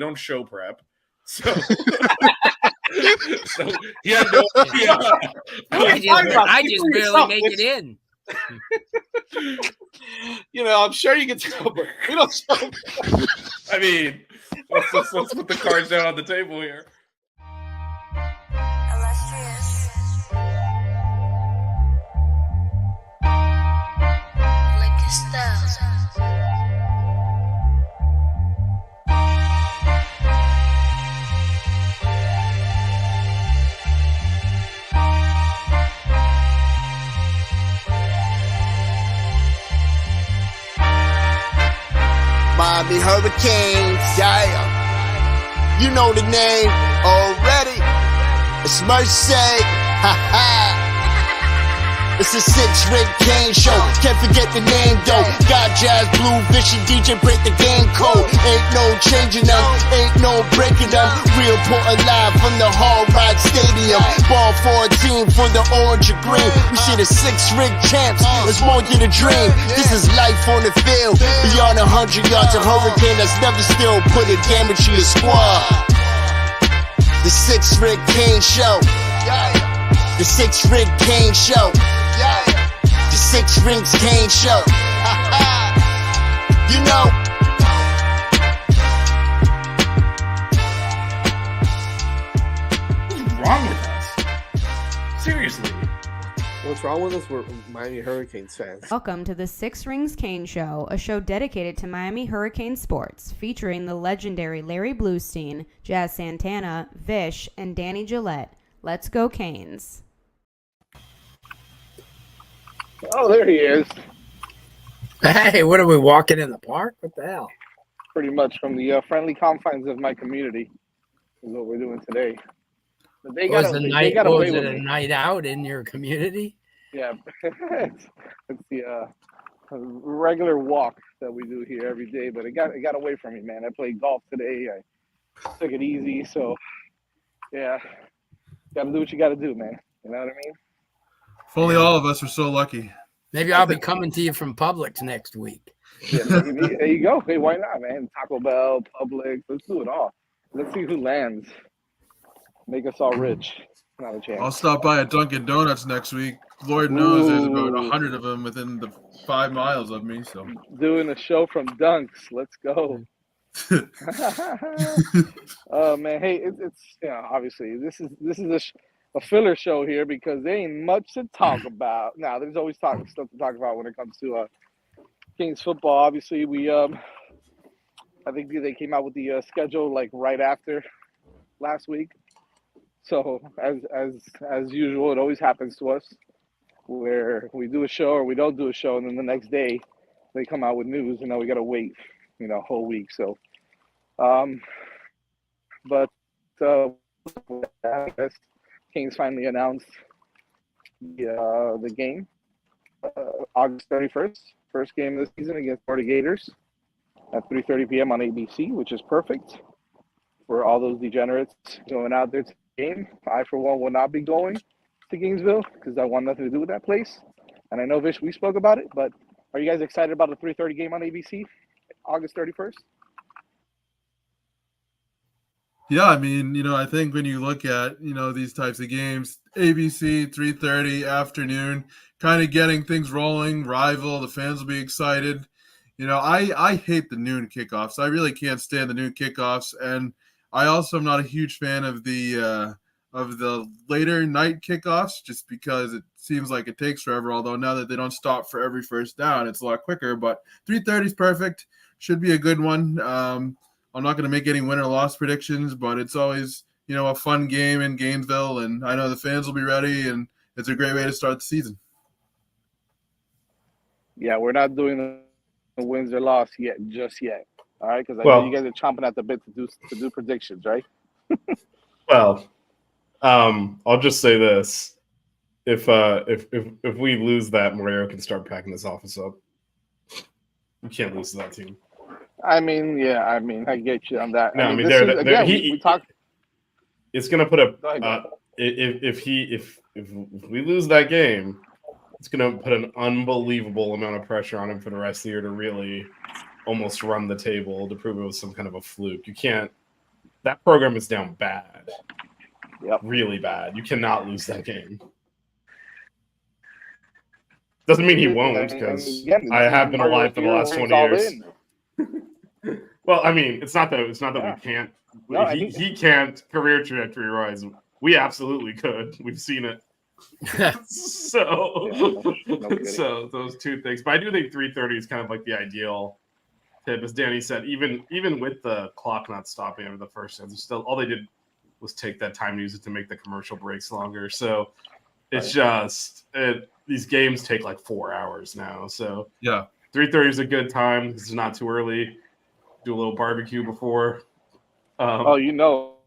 don't show prep. So, so he had no idea. I just barely make it in. I'm sure you can tell, but we don't show prep. I mean, let's put the cards down on the table here. Miami Hurricanes, yeah. You know the name already. It's Mercy, ha ha. It's a 6-rig Kane show. Can't forget the name though. Got Jazz, Blue, Vision, DJ, break the game code. Ain't no changing them, ain't no breaking them. Real Portland live from the Hard Rock Stadium. Ball 14 for the orange and green. We see the 6-rig champs. It's more than a dream. This is life on the field. Beyond 100 yards, a hurricane that's never still put a damage to your squad. The 6-rig Kane show. The 6-rig Kane show. The 6 Rings Kane show. You know. What's wrong with us? Seriously. What's wrong with us? We're Miami Hurricanes fans. Welcome to the 6 Rings Kane Show, a show dedicated to Miami Hurricane sports, featuring the legendary Larry Bluestein, Jazz Santana, Vish, and Danny Gillette. Let's go Canes. Oh, there he is. Hey, what are we walking in the park? What the hell? Pretty much from the friendly confines of my community is what we're doing today. But they got away with a night out in your community? Yeah, it's the regular walk that we do here every day. But it got away from me, man. I played golf today. I took it easy, so yeah, got to do what you got to do, man. You know what I mean? If only all of us were so lucky. Maybe I'll be coming to you from Publix next week. Yeah, there you go. Hey, why not, man? Taco Bell, Publix, let's do it all. Let's see who lands. Make us all rich. Not a chance. I'll stop by at Dunkin' Donuts next week. Lord knows there's about 100 of them within the 5 miles of me. So doing a show from Dunks. Let's go. Oh man, hey, it's obviously this is a filler show here because there ain't much to talk about. Now, there's always stuff to talk about when it comes to Kings football. Obviously, I think they came out with the schedule like right after last week. So as usual, it always happens to us where we do a show or we don't do a show, and then the next day they come out with news, and then we got to wait, a whole week. So, Kings finally announced the game, August 31st, first game of the season against Florida Gators at 3:30 p.m. on ABC, which is perfect for all those degenerates going out there to the game. I, for one, will not be going to Gainesville because I want nothing to do with that place. And I know, Vish, we spoke about it, but are you guys excited about the 3:30 game on ABC, August 31st? yeah, I mean, I think when you look at, these types of games, ABC, 3:30 afternoon, kind of getting things rolling, rival, the fans will be excited. I hate the noon kickoffs. I really can't stand the noon kickoffs. And I also am not a huge fan of the later night kickoffs just because it seems like it takes forever. Although now that they don't stop for every first down, it's a lot quicker. But 3:30 is perfect. Should be a good one. I'm not going to make any win or loss predictions, but it's always, a fun game in Gainesville, and I know the fans will be ready, and it's a great way to start the season. Yeah, we're not doing the wins or loss just yet. All right, because I know you guys are chomping at the bit to do predictions, right? Well, I'll just say this: if we lose that, Mario can start packing this office up. You can't lose to that team. I get you on that. No, we talked. It's gonna put if we lose that game, it's gonna put an unbelievable amount of pressure on him for the rest of the year to really almost run the table to prove it was some kind of a fluke. You can't that program is down bad. Yep. Really bad. You cannot lose that game. Doesn't mean he won't, because I have been alive for the last 20 years. Well, I mean, it's not that we can't. No, he can't career trajectory wise. We absolutely could. We've seen it. So those two things. But I do think 3:30 is kind of like the ideal tip, as Danny said. Even with the clock not stopping over the first half, still all they did was take that time and use it to make the commercial breaks longer. So it's just these games take like 4 hours now. So Yeah, 3:30 is a good time. It's not too early. Do a little barbecue before. You know,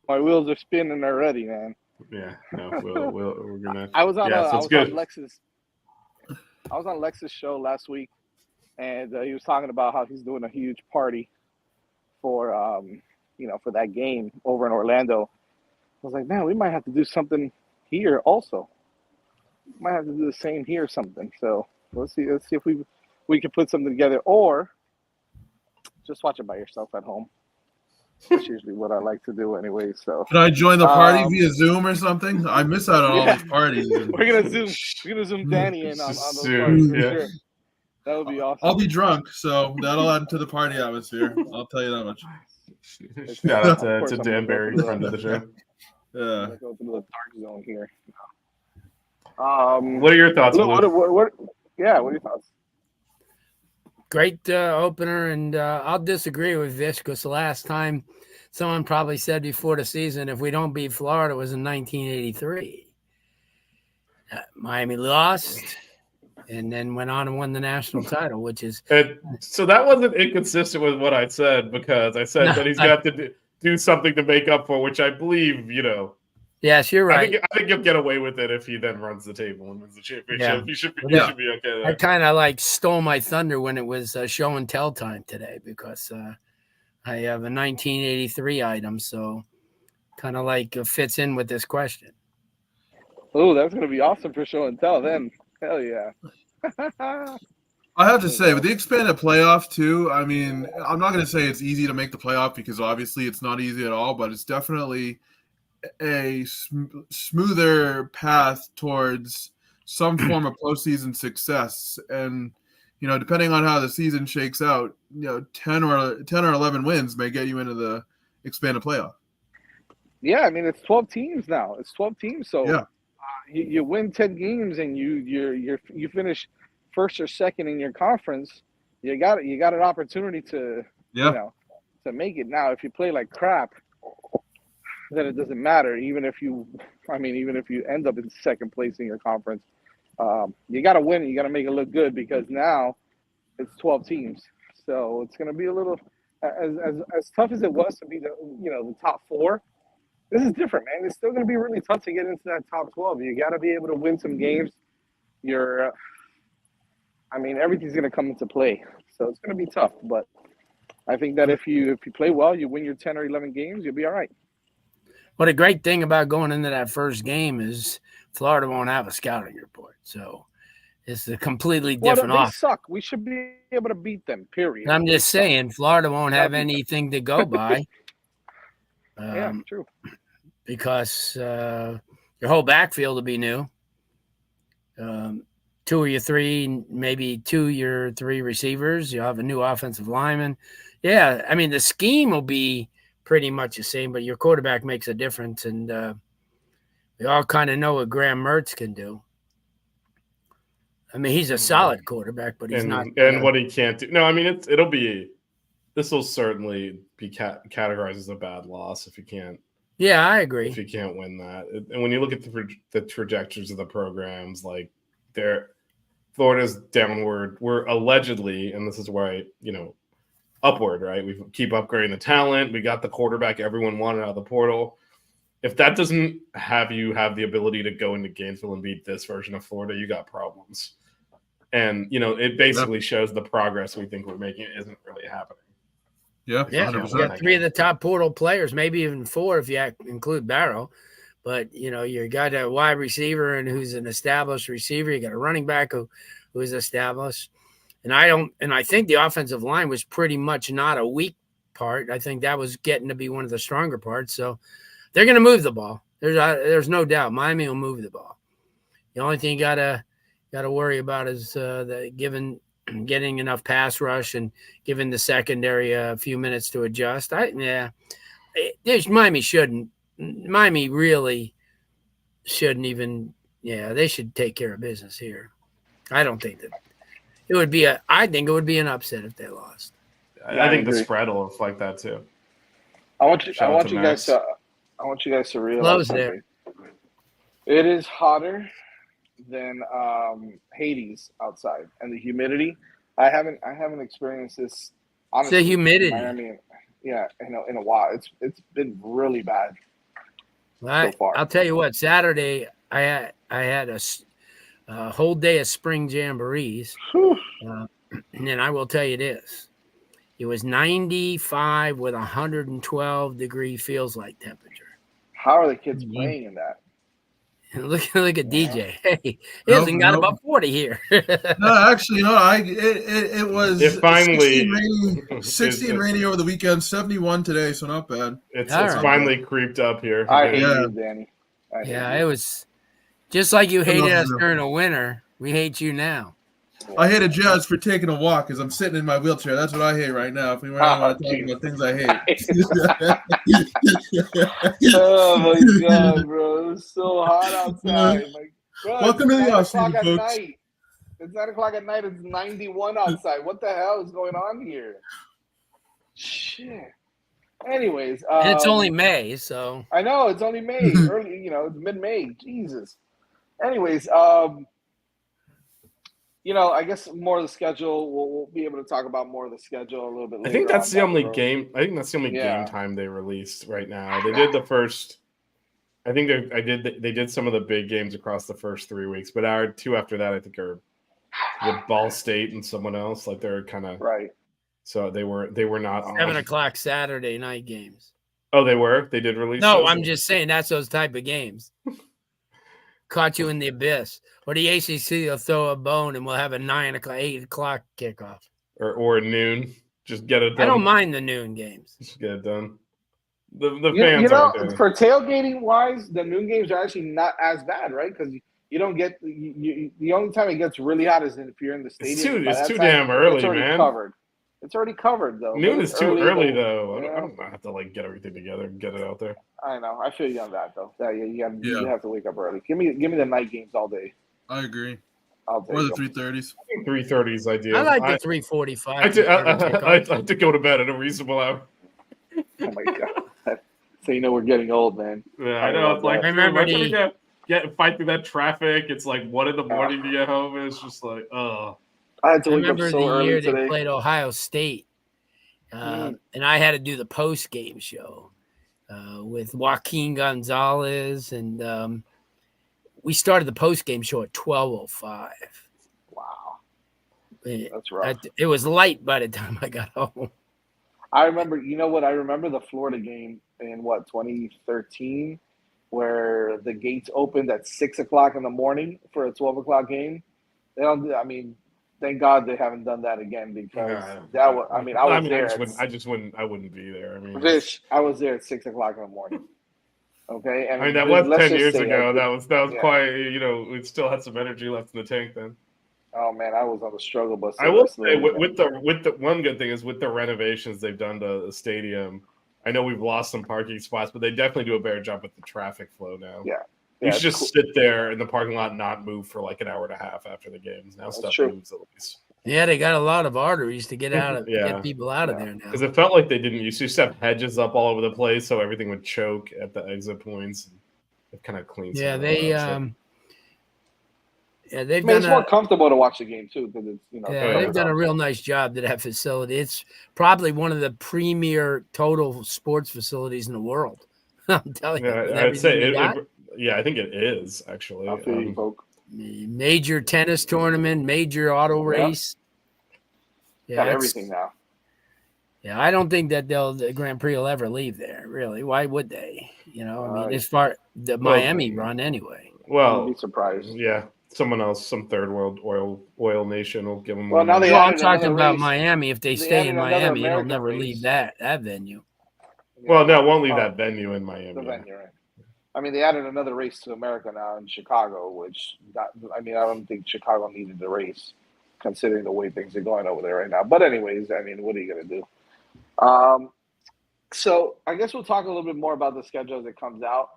my wheels are spinning already, man. Yeah, no, we're gonna. I was on good. Lex's show last week, and he was talking about how he's doing a huge party for for that game over in Orlando. I was like, man, we might have to do something here also. Might have to do the same here or something. So let's see if we can put something together, or just watch it by yourself at home. That's usually what I like to do anyway. So can I join the party via Zoom or something? I miss out on all these parties. We're gonna zoom Danny in on those parties for sure. That would be awesome. I'll be drunk, so that'll add to the party atmosphere. I'll tell you that much. Shout out to Dan Barry, friend of the show. Yeah. Let's go to the dark zone here. What are your thoughts? What are your thoughts? Great opener, and I'll disagree with Vish, because the last time someone probably said before the season, if we don't beat Florida, was in 1983. Miami lost, and then went on and won the national title, which is so that wasn't inconsistent with what I said, because I said that he's got to do something to make up for, which I believe, Yes, you're right. I think you'll get away with it if he then runs the table and wins the championship. Yeah. He should be okay there. I kind of stole my thunder when it was show and tell time today, because I have a 1983 item, so kind of fits in with this question. Oh, that's gonna be awesome for show and tell then. Hell yeah. I have to say, with the expanded playoff too, I mean, I'm not going to say it's easy to make the playoff, because obviously it's not easy at all, but it's definitely a smoother path towards some form of postseason success. And, depending on how the season shakes out, 10 or 11 wins may get you into the expanded playoff. Yeah, I mean, it's 12 teams now. It's 12 teams, so yeah. You win 10 games and you finish first or second in your conference. You got an opportunity to to make it. Now, if you play like crap, then it doesn't matter. Even if you end up in second place in your conference, you got to win. You got to make it look good, because now it's 12 teams. So it's going to be a little as tough as it was to be the top four. This is different, man. It's still going to be really tough to get into that top 12. You got to be able to win some games. Everything's going to come into play. So it's going to be tough, but I think that if you play well, you win your 10 or 11 games, you'll be all right. Well, the great thing about going into that first game is Florida won't have a scouting report. So it's a completely different they offense. suck. We should be able to beat them, period. I'm just saying, Florida won't have anything to go by. Yeah, true. Because your whole backfield will be new. 2 or 3, maybe 2 or 3 receivers. You'll have a new offensive lineman. Yeah, I mean, the scheme will be pretty much the same, but your quarterback makes a difference. And we all kind of know what Graham Mertz can do. I mean, he's a solid quarterback, but he's not. And what he can't do. No, I mean, this will certainly be categorized as a bad loss if you can't. Yeah, I agree. If you can't win that. And when you look at the trajectories of the programs, Florida's downward. We're allegedly, and this is where upward, right? We keep upgrading the talent. We got the quarterback everyone wanted out of the portal. If that doesn't have you have the ability to go into Gainesville and beat this version of Florida, you got problems. And, it basically shows the progress we think we're making isn't really happening. Yeah, we got 3 of the top portal players, maybe even 4 if you include Barrow. But, you got a wide receiver and who's an established receiver. You got a running back who is established. And I think the offensive line was pretty much not a weak part. I think that was getting to be one of the stronger parts. So they're going to move the ball. There's no doubt. Miami will move the ball. The only thing you gotta worry about is getting enough pass rush and giving the secondary a few minutes to adjust. Miami really shouldn't even. Yeah, they should take care of business here. I don't think that it would be I think it would be an upset if they lost. I think the spread will reflect that too. I want you guys to realize something. It is hotter than Hades outside, and the humidity. I haven't experienced this. Honestly, the humidity. In Miami, in a while. It's been really bad so far. I'll tell you what. Saturday, I had a whole day of spring jamborees, and I will tell you this: it was 95 with 112-degree feels like temperature. How are the kids playing in that? Look at DJ. Hey, he hasn't got about 40 here. No, actually, it was finally 60 and rainy over the weekend, 71 today, so not bad. It's finally creeped up here. I hate you, Danny. It was just like you hated us during the winter. We hate you now. I hated Jazz for taking a walk because I'm sitting in my wheelchair. That's what I hate right now. If we want to talk about things I hate. Oh my god, bro! It's so hot outside. Welcome to the offseason, folks. It's 9 o'clock at night. It's 91 outside. What the hell is going on here? Shit. Anyways, and it's only May, so I know it's only May. Early, it's mid-May. Jesus. Anyways, I guess more of the schedule. We'll be able to talk about more of the schedule a little bit later. I think that's the only game. I think that's the only game time they released right now. They did the first. I think they did some of the big games across the first 3 weeks, but our two after that I think are with Ball State and someone else. Like they're kind of right. So they were not 7:00 Saturday night games. Oh, they were. They did release. No, those? I'm just saying that's those type of games. Caught you in the abyss. Or the ACC will throw a bone and we'll have a 8 o'clock kickoff. Or noon. Just get it done. I don't mind the noon games. Just get it done. The fans for tailgating wise, the noon games are actually not as bad, right? Because you don't get the only time it gets really hot is if you're in the stadium. It's too damn early, man. It's already covered though. Noon is too early though. I don't have to get everything together and get it out there. I know. I feel you on that though. You have to wake up early. Give me the night games all day. I agree. Or the 3:30s. I think 3:30s ideal. I like the 3:45. I'd like to go to bed at a reasonable hour. Oh my god! So we're getting old, man. Yeah, I know. It's like I remember fight through that traffic. It's like 1 a.m. to get home. It's just like, oh. I had to wake up remember so the early year today. they played Ohio State, and I had to do the post game show with Joaquin Gonzalez, and we started the post game show at 12:05. Wow, that's rough. It was light by the time I got home. I remember. You know what? I remember the Florida game in 2013, where the gates opened at 6 o'clock in the morning for a 12 o'clock game. They don't. I mean. Thank God they haven't done that again because that was. I was there. I wouldn't be there. Vish, I was there at 6 o'clock in the morning. Okay, and that was 10 years ago. That was quite. We still had some energy left in the tank then. Oh man, I was on the struggle bus. I will say with the one good thing is with the renovations they've done to the stadium. I know we've lost some parking spots, but they definitely do a better job with the traffic flow now. Yeah. You should just sit there in the parking lot and not move for like an hour and a half after the games. Now stuff moves at least. Yeah, they got a lot of arteries to get get people out of there now. Because it felt like they didn't used to have hedges up all over the place, so everything would choke at the exit points. It kind of cleans. Yeah, they've it's more comfortable to watch the game too because it's they've done a real nice job to that facility. It's probably one of the premier total sports facilities in the world. I'm telling you. I'd say I think it is actually. Major tennis tournament, major auto race. Yeah, got everything now. Yeah, I don't think that the Grand Prix will ever leave there. Really, why would they? As far the Miami run anyway. Well, I'd be surprised. Yeah, someone else, some third world oil nation will give them. Well, now they Well, I'm added talking another about race. Miami. If they stay added in another Miami, it'll American never race. leave that venue. Well, no, it won't leave Oh, that venue in Miami. the venue, right? I mean, they added another race to America now in Chicago, which I don't think Chicago needed the race, considering the way things are going over there right now. But anyways, I mean, what are you gonna do? So I guess we'll talk a little bit more about the schedule as it comes out.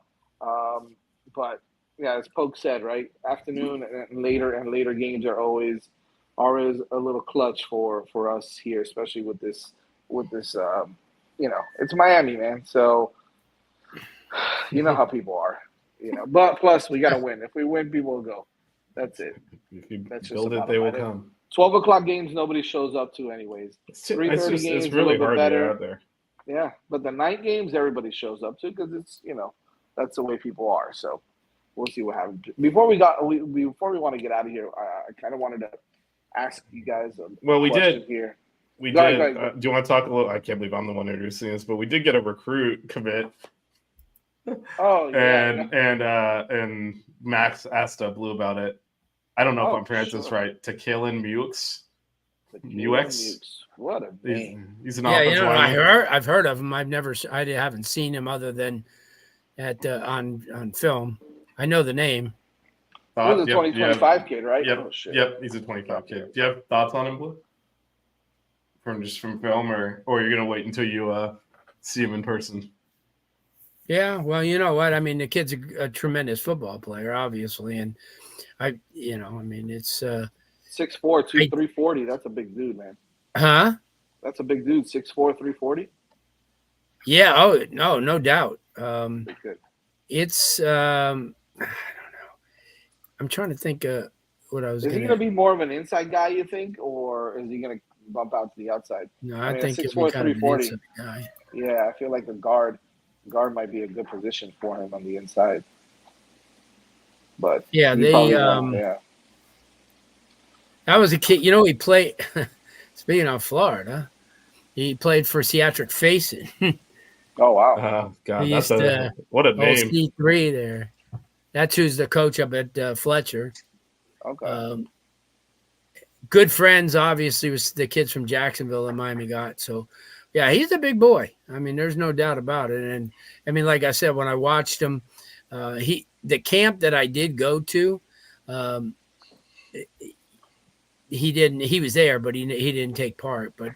But yeah, as Poke said, right, afternoon and later games are always a little clutch for us here, especially with this it's Miami, man. So you know how people are, But plus, we got to win. If we win, people will go. That's it. If you That's build just it, they will come. 12 o'clock games, nobody shows up to anyways. 3:30 games, it's really a little bit hard to better. get out there. Yeah, but the night games, everybody shows up to because it's that's the way people are. So we'll see what happens. Before we want to get out of here, I kind of wanted to ask you guys a question here. We Go did. ahead. Do you want to talk a little? I can't believe I'm the one introducing this, but we did get a recruit commit. Oh, yeah. And Max asked Blue about it. I don't know if I'm pronouncing this right. Kalen Mux. What a name! He's an offensive lineman. I've heard of him. I haven't seen him other than on film. I know the name. He's a 2025 kid, right? Yep. Oh, shit. Yep. He's a 25 kid. Do you have thoughts on him, Blue? From film, or you're gonna wait until you see him in person? Yeah, well, you know what? I mean, the kid's a tremendous football player, obviously, and it's 6'4", 340. That's a big dude, man. Huh? That's a big dude. 6'4", 340. Yeah. Oh no doubt. It's I don't know. I'm trying to think what I was. Is he gonna be more of an inside guy, you think, or is he gonna bump out to the outside? No, I think 6'4", 340. Guy. Yeah, I feel like the guard might be a good position for him on the inside. But yeah, that was a kid. He played. Speaking of Florida, he played for Theatric Facing. Oh wow! Oh God, what a name! C3 there. That's who's the coach up at Fletcher. Okay. Good friends, obviously, was the kids from Jacksonville and Miami got. So, yeah, he's a big boy. I mean, there's no doubt about it. And I mean, like I said, when I watched him, the camp that I did go to, he was there, but he didn't take part. But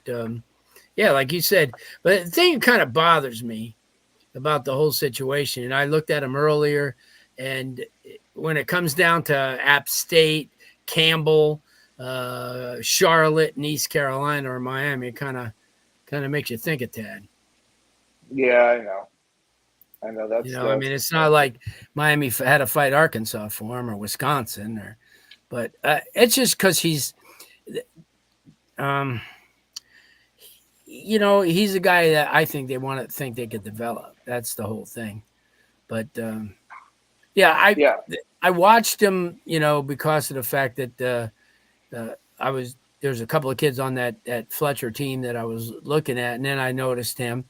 yeah, like you said, but the thing that kind of bothers me about the whole situation, and I looked at him earlier, and when it comes down to App State, Campbell, Charlotte, and East Carolina or Miami, it kind of makes you think a tad. Yeah, I know that's. I mean, it's not like Miami had to fight Arkansas for him or Wisconsin, but it's just because he's, he's a guy that I think they want to think they could develop. That's the whole thing. But I watched him, because of the fact that there's a couple of kids on that Fletcher team that I was looking at, and then I noticed him.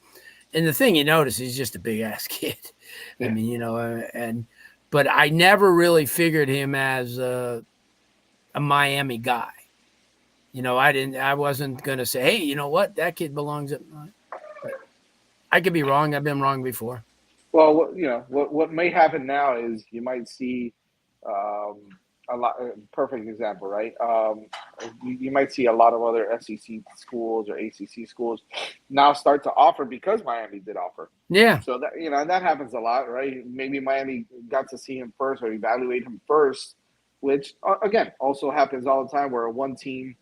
And the thing you notice, he's just a big ass kid. Yeah. I mean, but I never really figured him as a Miami guy. I wasn't going to say, hey, you know what? That kid belongs at. I could be wrong. I've been wrong before. Well, what may happen now is you might see a lot. Perfect example, right? You might see a lot of other SEC schools or ACC schools now start to offer because Miami did offer. Yeah. So that that happens a lot, right? Maybe Miami got to see him first or evaluate him first, which again also happens all the time where one team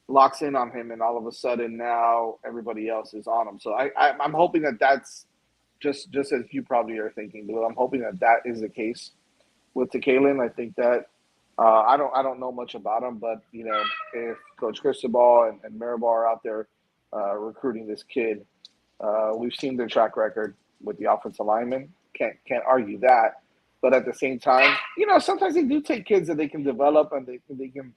locks in on him and all of a sudden now everybody else is on him. So I'm hoping that that's just as you probably are thinking, Blue. I'm hoping that is the case with Kalen. I think that I don't know much about him, but if Coach Cristobal and Mirabal are out there recruiting this kid, we've seen their track record with the offensive linemen. Can't argue that. But at the same time, sometimes they do take kids that they can develop and they can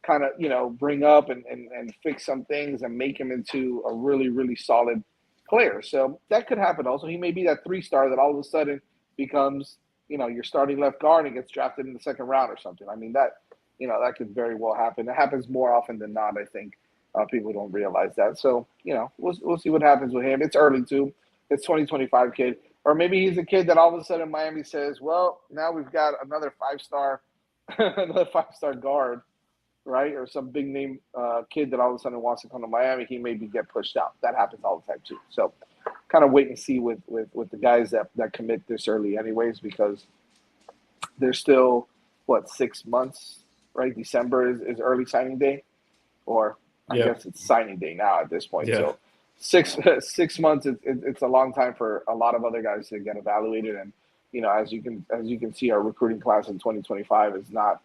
kind of bring up and fix some things and make him into a really, really solid player. So that could happen also. He may be that 3-star that all of a sudden becomes your starting left guard and gets drafted in the second round or something. I mean, that could very well happen. It happens more often than not, I think. People don't realize that. So, we'll see what happens with him. It's early, too. It's 2025 kid. Or maybe he's a kid that all of a sudden Miami says, well, now we've got another five-star guard, right? Or some big-name kid that all of a sudden wants to come to Miami. He maybe get pushed out. That happens all the time, too. So kind of wait and see with the guys that commit this early anyways, because there's still, 6 months, right? December is early signing day, or I guess it's signing day now at this point. Yeah. So 6 months, it's a long time for a lot of other guys to get evaluated. And, as you can see, our recruiting class in 2025 is not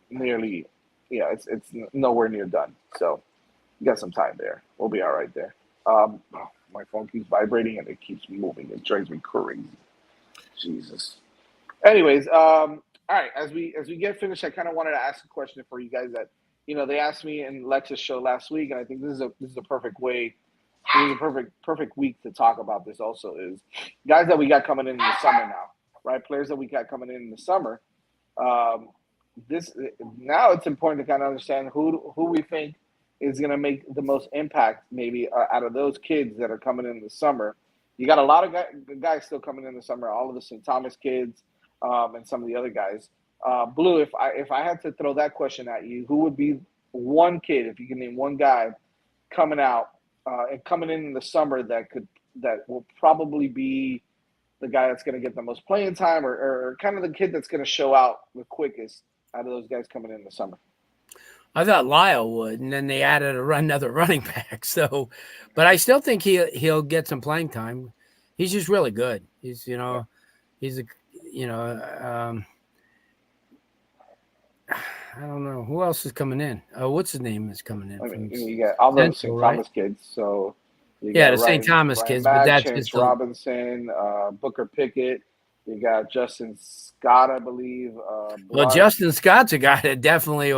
nearly, it's nowhere near done. So you got some time there. We'll be all right there. My phone keeps vibrating and it keeps moving. It drives me crazy. Jesus. Anyways, all right. As we get finished, I kind of wanted to ask a question for you guys that, they asked me in Lex's show last week, and I think this is a perfect way. This is a perfect week to talk about this. Also, is guys that we got coming in the summer now, right? Players that we got coming in the summer. Now it's important to kind of understand who we think is going to make the most impact, maybe out of those kids that are coming in the summer. You got a lot of guys still coming in the summer. All of the St. Thomas kids, and some of the other guys. Blue, if I had to throw that question at you, who would be one kid, if you can name one guy coming out and coming in the summer that will probably be the guy that's going to get the most playing time, or kind of the kid that's going to show out the quickest out of those guys coming in the summer? I thought Lyle would, and then they added another running back. So, but I still think he'll get some playing time. He's just really good. He's he's a I don't know who else is coming in. What's his name is coming in? I mean, you got all those St. Thomas kids. So the St. Thomas kids, but that's Chance just Robinson, Booker Pickett. You got Justin Scott, I believe. Well, Justin Scott's a guy that definitely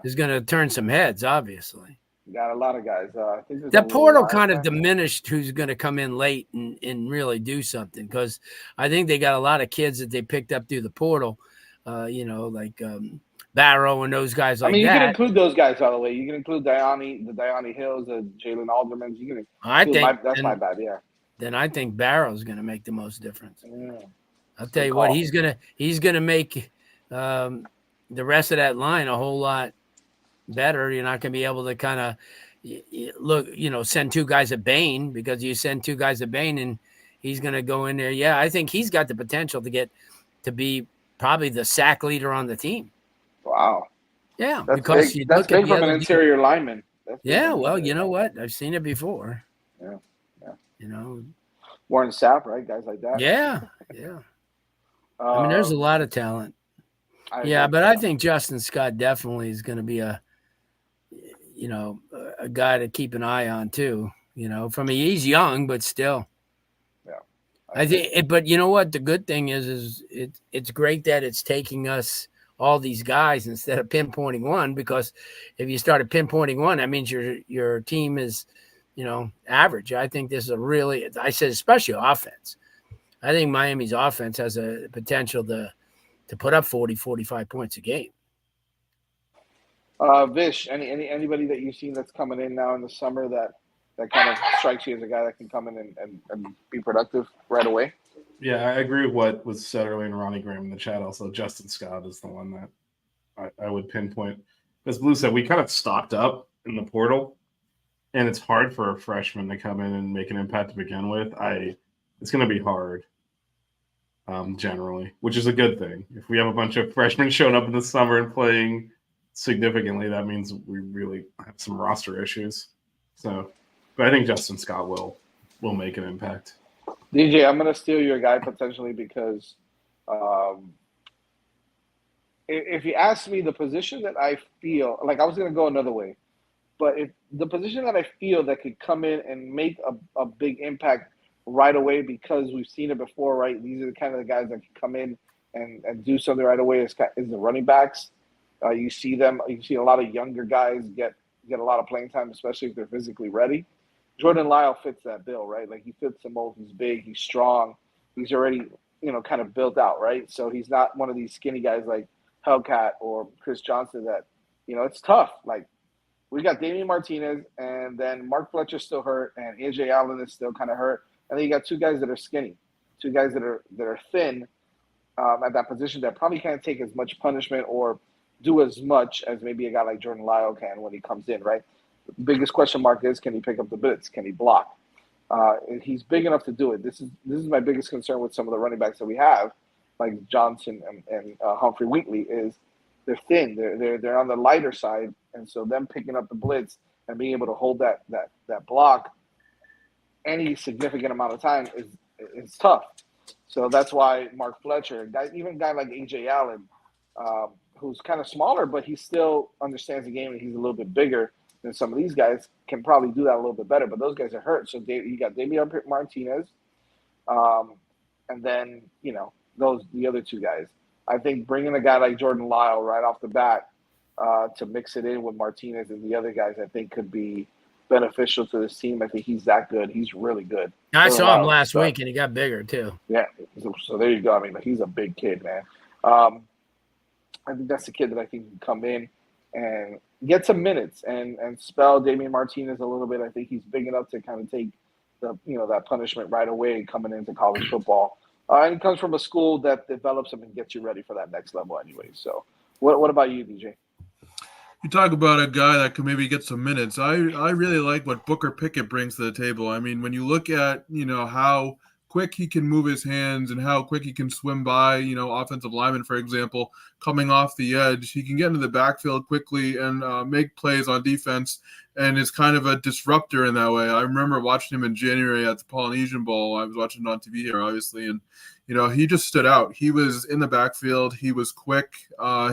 is going to turn some heads. Obviously, you got a lot of guys. I think the portal kind of diminished who's going to come in late and really do something, because I think they got a lot of kids that they picked up through the portal. Like Barrow and those guys like that. You can include those guys, by the way. You can include the Dione Hills, the Jalen Aldermans. You can. That's my bad. Yeah. Then I think Barrow's going to make the most difference. Yeah. I'll tell you what, he's gonna make the rest of that line a whole lot better. You're not gonna be able to kind of send two guys at Bain, because you send two guys at Bain and he's gonna go in there. Yeah, I think he's got the potential to be probably the sack leader on the team. Wow. Yeah, that's because big. That's big from an interior lineman. Yeah, well, you know what? I've seen it before. Yeah. Warren Sapp, right? Guys like that. Yeah. I mean, there's a lot of talent. I think Justin Scott definitely is going to be a guy to keep an eye on too. He's young, but still. Yeah. I think, but you know what? The good thing is it's great that it's taking us all these guys instead of pinpointing one, because if you started pinpointing one, that means your team is, average. I think this is I said especially offense. I think Miami's offense has a potential to put up 40, 45 points a game. Vish, anybody that you've seen that's coming in now in the summer that kind of strikes you as a guy that can come in and be productive right away? Yeah, I agree with what was said earlier in Ronnie Graham in the chat. Also, Justin Scott is the one that I would pinpoint. As Blue said, we kind of stocked up in the portal, and it's hard for a freshman to come in and make an impact to begin with. It's going to be hard. Generally, which is a good thing. If we have a bunch of freshmen showing up in the summer and playing significantly, that means we really have some roster issues. So, but I think Justin Scott will make an impact. DJ, I'm going to steal your guy potentially, because if you ask me the position that I feel like, I was going to go another way, but if the position that I feel that could come in and make a big impact right away, because we've seen it before, right? These are the kind of the guys that can come in and do something right away is the running backs. You see a lot of younger guys get a lot of playing time, especially if they're physically ready. Jordan Lyle fits that bill, right? Like, he fits the mold. He's big, he's strong, he's already, kind of built out, right? So he's not one of these skinny guys like Hellcat or Chris Johnson that, it's tough. Like, we got Damian Martinez, and then Mark Fletcher's still hurt, and AJ Allen is still kind of hurt. And then you got two guys that are skinny, two guys that are thin at that position that probably can't take as much punishment or do as much as maybe a guy like Jordan Lyle can when he comes in, right? The biggest question mark is, can he pick up the blitz? Can he block? He's big enough to do it. This is my biggest concern with some of the running backs that we have, like Johnson and Humphrey Wheatley, is they're thin. They're on the lighter side, and so them picking up the blitz and being able to hold that block any significant amount of time is tough. So that's why Mark Fletcher, even a guy like AJ Allen, who's kind of smaller, but he still understands the game and he's a little bit bigger than some of these guys, can probably do that a little bit better. But those guys are hurt. So you got Damian Martinez, and then the other two guys. I think bringing a guy like Jordan Lyle right off the bat to mix it in with Martinez and the other guys, I think could be beneficial to this team. I think he's that good. He's really good. I saw him last week, and he got bigger too. Yeah, so there you go. I mean, he's a big kid, man. I think that's the kid that I think can come in and get some minutes and spell Damian Martinez a little bit. I think he's big enough to kind of take that punishment right away coming into college football. And he comes from a school that develops him and gets you ready for that next level anyway. So what about you, DJ? You talk about a guy that could maybe get some minutes. I really like what Booker Pickett brings to the table. I mean, when you look at, how quick he can move his hands and how quick he can swim by, offensive linemen, for example, coming off the edge, he can get into the backfield quickly and make plays on defense, and is kind of a disruptor in that way. I remember watching him in January at the Polynesian Bowl. I was watching it on TV here, obviously, and, he just stood out. He was in the backfield. He was quick.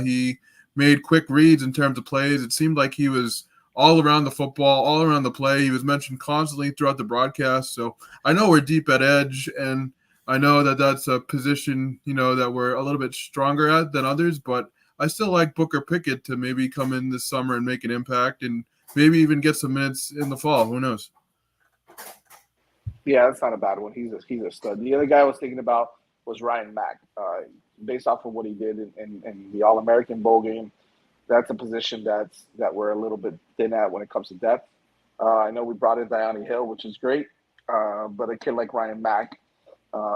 He made quick reads in terms of plays. It seemed like he was all around the football, all around the play. He was mentioned constantly throughout the broadcast. So I know we're deep at edge, and I know that that's a position, that we're a little bit stronger at than others, but I still like Booker Pickett to maybe come in this summer and make an impact and maybe even get some minutes in the fall. Who knows? Yeah, that's not a bad one. He's a stud. The other guy I was thinking about was Ryan Mack. Based off of what he did in the All-American Bowl game, that's a position that we're a little bit thin at when it comes to depth. I know we brought in Dione Hill, which is great, but a kid like Ryan Mack,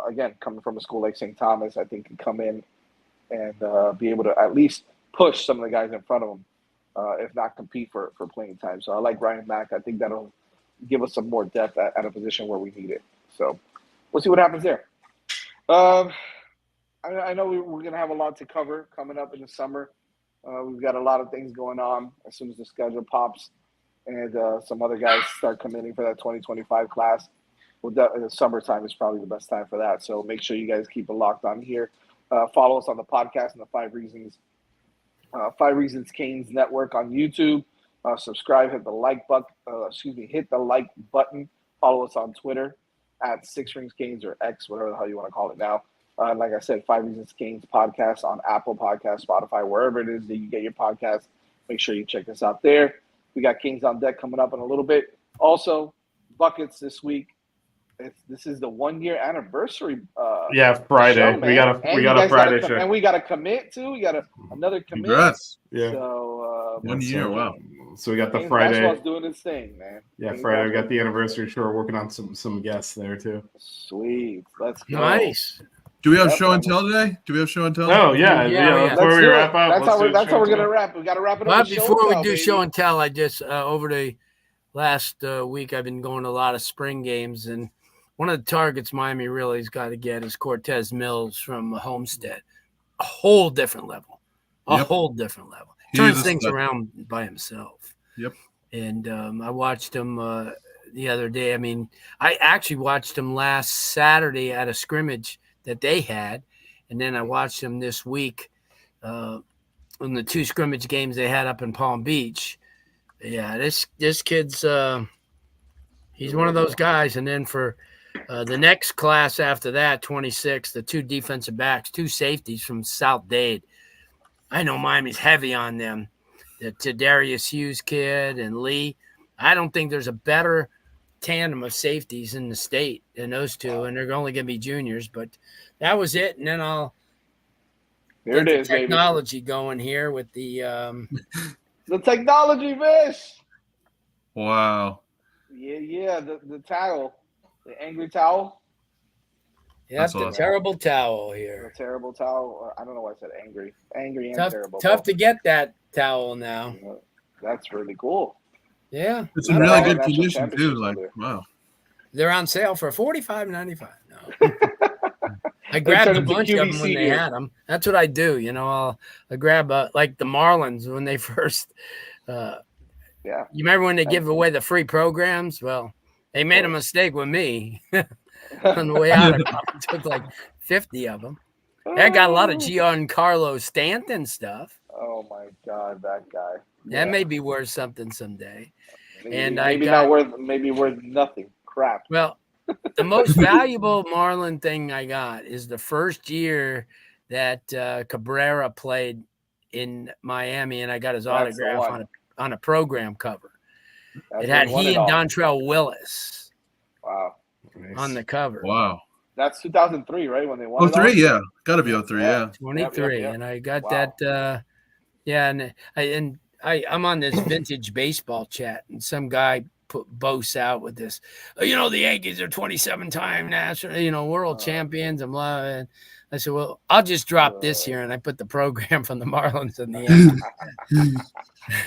again, coming from a school like St. Thomas, I think can come in and be able to at least push some of the guys in front of him, if not compete for playing time. So I like Ryan Mack. I think that'll give us some more depth at a position where we need it. So we'll see what happens there. I know we're going to have a lot to cover coming up in the summer. We've got a lot of things going on as soon as the schedule pops and some other guys start committing for that 2025 class. The summertime is probably the best time for that. So make sure you guys keep it locked on here. Follow us on the podcast and the 5 Reasons Canes Network on YouTube. Subscribe, hit the like button. Follow us on Twitter at 6 Rings Canes or X, whatever the hell you want to call it now. Like I said, 5 Reasons Canes podcast on Apple Podcasts, Spotify, wherever it is that you get your podcast. Make sure you check us out there. We got Canes on Deck coming up in a little bit. Also, buckets this week. This is the 1-year anniversary. Friday. Show, we got a Friday show, and we got a commit too. We got another commit. Congrats. Yeah. So 1 year. Wow. So we got the Canes Friday. basketball's doing its thing, man. Yeah, Canes Friday. We got basketball. the anniversary show. We're working on some guests there too. Sweet. Let's go. Nice. Do we have show and tell today? Oh yeah. Yeah. Before we wrap up, That's how we're gonna wrap. We got to wrap it Well, up. with before we show do and tell, show baby. and tell, I just over the last week I've been going to a lot of spring games, and one of the targets Miami really's got to get is Cortez Mills from Homestead. A whole different level. Whole different level. He Turns is a things stud. around by himself. Yep. And I watched him the other day. I mean, I actually watched him last Saturday at a scrimmage that they had, and then I watched him this week in the 2 scrimmage games they had up in Palm Beach. Yeah, this kid's he's one of those guys. And then for the next class after that, 26, the 2 defensive backs, 2 safeties from South Dade. I know Miami's heavy on them. The Darius Hughes kid and Lee. I don't think there's a better tandem of safeties in the state than those 2, and they're only going to be juniors. But that was it. And then I'll Here it is, baby. Technology going here with the The technology, Vish. Wow. Yeah. The towel, the angry towel. Yep, That's the awesome. terrible towel The here. terrible towel. I don't know why I said angry. Angry and Tough, terrible. tough to get that towel now. That's really cool. Yeah, It's in not really bad. good National condition too. championships Like, over wow. They're on sale for $45.95. No. I grabbed turn a into bunch of them QVC when they here. had them. That's what I do. You know, I grab like the Marlins when they first. Yeah. You remember when they give away the free programs? Well, they made a mistake with me on the way out. I took like 50 of them. I got a lot of Giancarlo Stanton stuff. Oh my God, that guy. That may be worth something someday. And maybe not worth. Maybe worth nothing. Crap. Well, the most valuable Marlin thing I got is the first year that Cabrera played in Miami, and I got his autograph on a program cover. It had he and Dontrell Willis. Wow. On the cover. Wow. That's 2003, right? When they won. 03, yeah. Got to be 03, yeah. 23, Yep. and I got that. And I'm on this vintage baseball chat, and some guy boasts out with this. The Yankees are 27-time national, world champions. And blah. And I said, well, I'll just drop this here, and I put the program from the Marlins and the Yankees.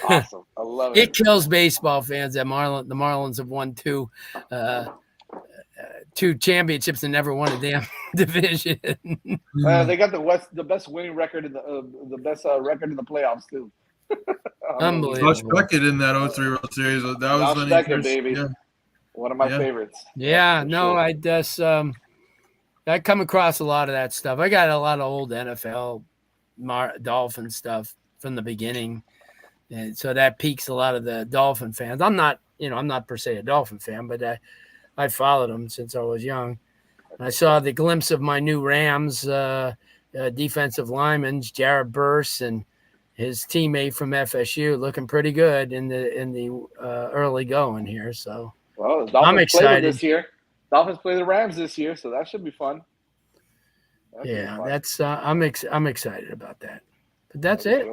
Awesome, I love it. It kills baseball fans that the Marlins have won two championships and never won a damn division. They got the best winning record in the best record in the playoffs too. Unbelievable. Josh Beckett in that 03 World Series. That was Josh when he Beckett, first, baby. yeah. One of my favorites. Yeah, sure. I just I come across a lot of that stuff. I got a lot of old NFL Dolphin stuff from the beginning, and so that piques a lot of the Dolphin fans. I'm not per se a Dolphin fan, but I followed them since I was young. And I saw the glimpse of my new Rams defensive linemen, Jared Burse and his teammate from FSU, looking pretty good in the early going here. So well, the Dolphins I'm excited this year. Dolphins play the Rams this year, so that should be fun. That's I'm excited about that. But that's it.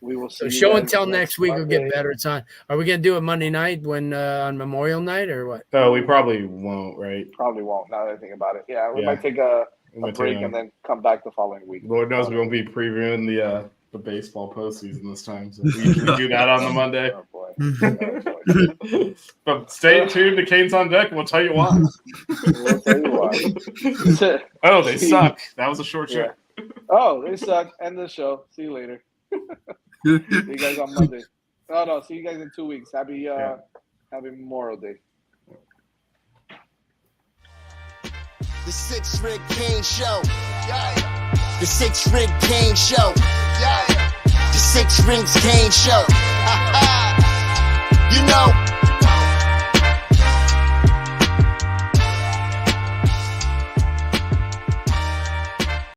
We will see. So show and tell next week will get better. It's on. Are we gonna do it Monday night when on Memorial Night or what? Oh, we probably won't, right? Probably won't. Now that I think about it, we might take a break and then come back the following week. Lord knows we won't be previewing the baseball postseason this time, so we usually do that on the Monday. Oh boy. But stay tuned to Canes on Deck. We'll tell you why. We'll tell you why. Oh, they suck. That was a short show. Yeah. Oh, they suck. End the show. See you later. See you guys on Monday. No. See you guys in 2 weeks. Happy Memorial Day. The 6 Rig Kane Show. The 6 Rig Kane Show. The 6 Rings Kane Show. You know.